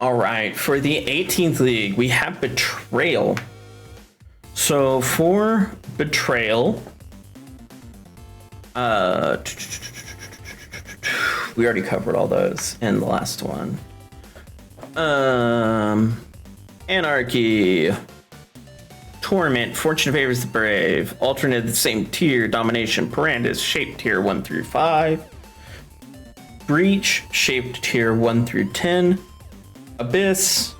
All right, for the 18th league, we have Betrayal. So for Betrayal, we already covered all those in the last one. Anarchy, Torment, Fortune Favors the Brave, Alternate the same tier, Domination, Parandus, Shaped tier 1 through 5, Breach, Shaped tier 1 through 10, Abyss,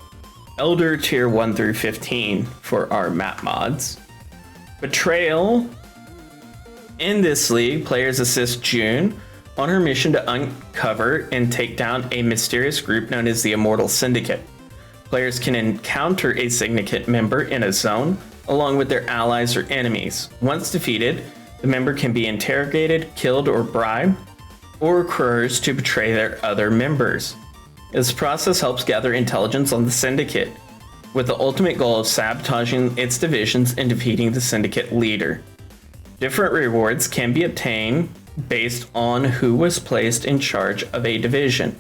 Elder tier 1 through 15 for our map mods. Betrayal, in this league, players assist June on her mission to uncover and take down a mysterious group known as the Immortal Syndicate. Players can encounter a syndicate member in a zone along with their allies or enemies. Once defeated, the member can be interrogated, killed, or bribed, or coerced to betray their other members. This process helps gather intelligence on the syndicate, with the ultimate goal of sabotaging its divisions and defeating the syndicate leader. Different rewards can be obtained based on who was placed in charge of a division,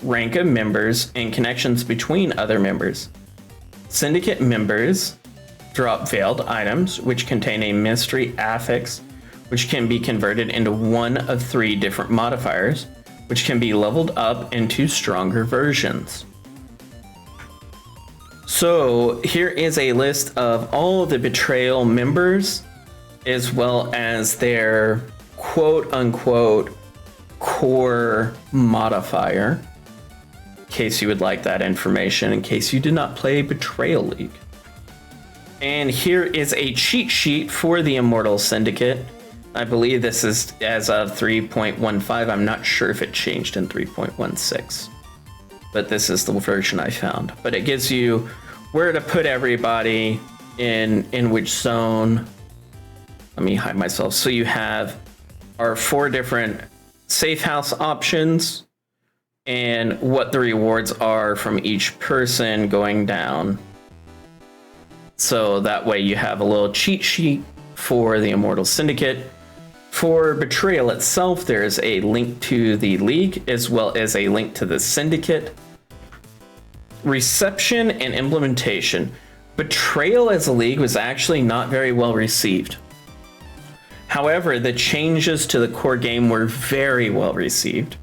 rank of members, and connections between other members. Syndicate members drop veiled items, which contain a mystery affix, which can be converted into one of 3 different modifiers, which can be leveled up into stronger versions. So here is a list of all the Betrayal members, as well as their quote-unquote core modifier, in case you would like that information, in case you did not play Betrayal League. And here is a cheat sheet for the Immortal Syndicate. I believe this is as of 3.15. I'm not sure if it changed in 3.16, but this is the version I found. But it gives you where to put everybody in which zone. Let me hide myself. So you have our 4 different safe house options and what the rewards are from each person going down. So that way you have a little cheat sheet for the Immortal Syndicate. For Betrayal itself, there's a link to the league as well as a link to the syndicate. Reception and implementation. Betrayal as a league was actually not very well received. However, the changes to the core game were very well received.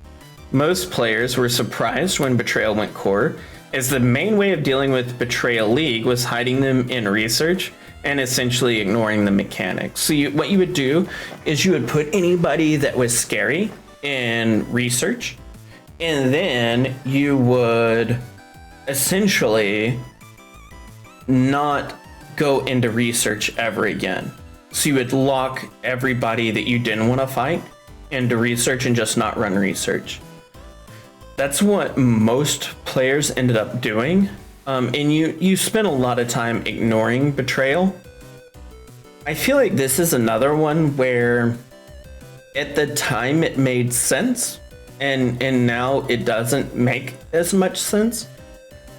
Most players were surprised when Betrayal went core, as the main way of dealing with Betrayal League was hiding them in research and essentially ignoring the mechanics. So what you would do is you would put anybody that was scary in research, and then you would essentially not go into research ever again. So you would lock everybody that you didn't want to fight into research and just not run research. That's what most players ended up doing. And you spend a lot of time ignoring Betrayal. I feel like this is another one where at the time it made sense, and now it doesn't make as much sense.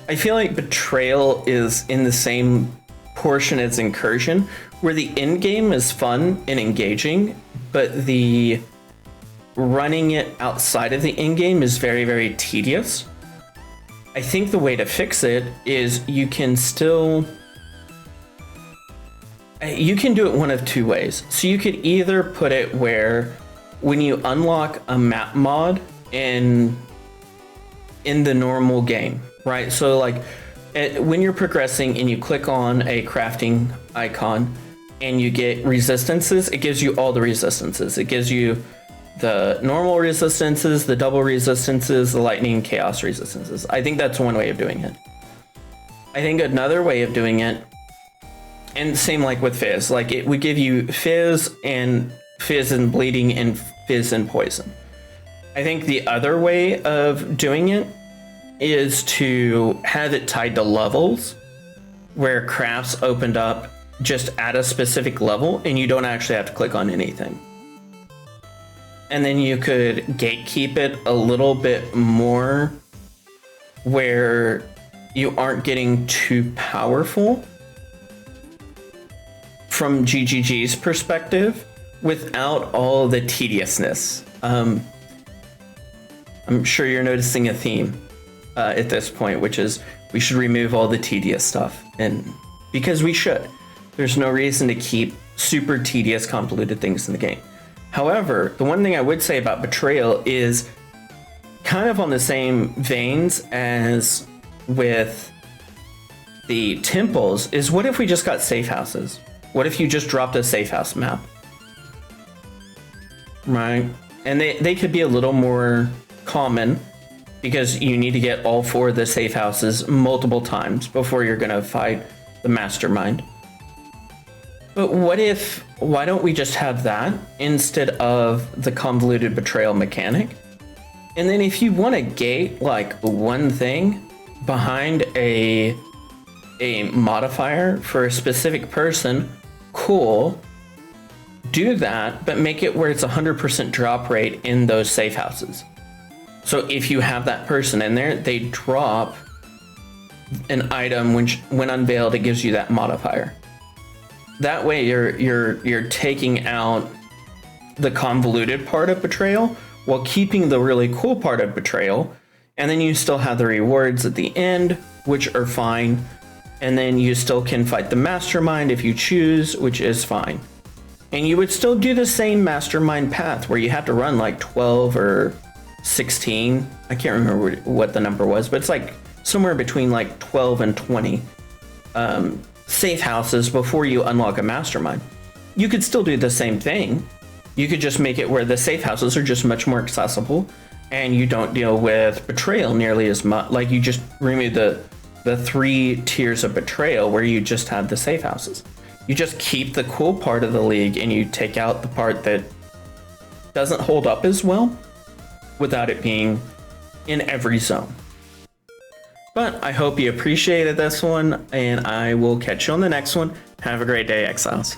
I feel like Betrayal is in the same portion as Incursion, where the end game is fun and engaging, but the running it outside of the end game is very, very tedious. I think the way to fix it is you can do it one of 2 ways. So you could either put it where when you unlock a map mod in the normal game, right? So like when you're progressing and you click on a crafting icon and you get resistances, it gives you all the resistances. It gives you the normal resistances, the double resistances, the lightning chaos resistances. I think that's one way of doing it. I think another way of doing it, and same like with Fizz, like it would give you Fizz and bleeding and Fizz and poison. I think the other way of doing it is to have it tied to levels, where crafts opened up just at a specific level and you don't actually have to click on anything. And then you could gatekeep it a little bit more where you aren't getting too powerful from GGG's perspective without all the tediousness. I'm sure you're noticing a theme. at this point, which is we should remove all the tedious stuff, and because we should. There's no reason to keep super tedious, convoluted things in the game. However, the one thing I would say about Betrayal is kind of on the same veins as with the temples, is what if we just got safe houses? What if you just dropped a safe house map? Right? And they could be a little more common because you need to get all 4 of the safe houses multiple times before you're going to fight the mastermind. But why don't we just have that instead of the convoluted betrayal mechanic? And then if you want to gate like one thing behind a modifier for a specific person, cool, do that, but make it where it's 100% drop rate in those safe houses. So if you have that person in there, they drop an item when unveiled, it gives you that modifier. That way you're taking out the convoluted part of Betrayal while keeping the really cool part of Betrayal, and then you still have the rewards at the end, which are fine, and then you still can fight the mastermind if you choose, which is fine. And you would still do the same mastermind path where you have to run like 12 or 16. I can't remember what the number was, but it's like somewhere between like 12 and 20 safe houses before you unlock a mastermind. You could still do the same thing. You could just make it where the safe houses are just much more accessible and you don't deal with betrayal nearly as much. Like you just remove the 3 tiers of betrayal where you just have the safe houses. You just keep the cool part of the league and you take out the part that doesn't hold up as well without it being in every zone. But I hope you appreciated this one, and I will catch you on the next one. Have a great day, Exiles.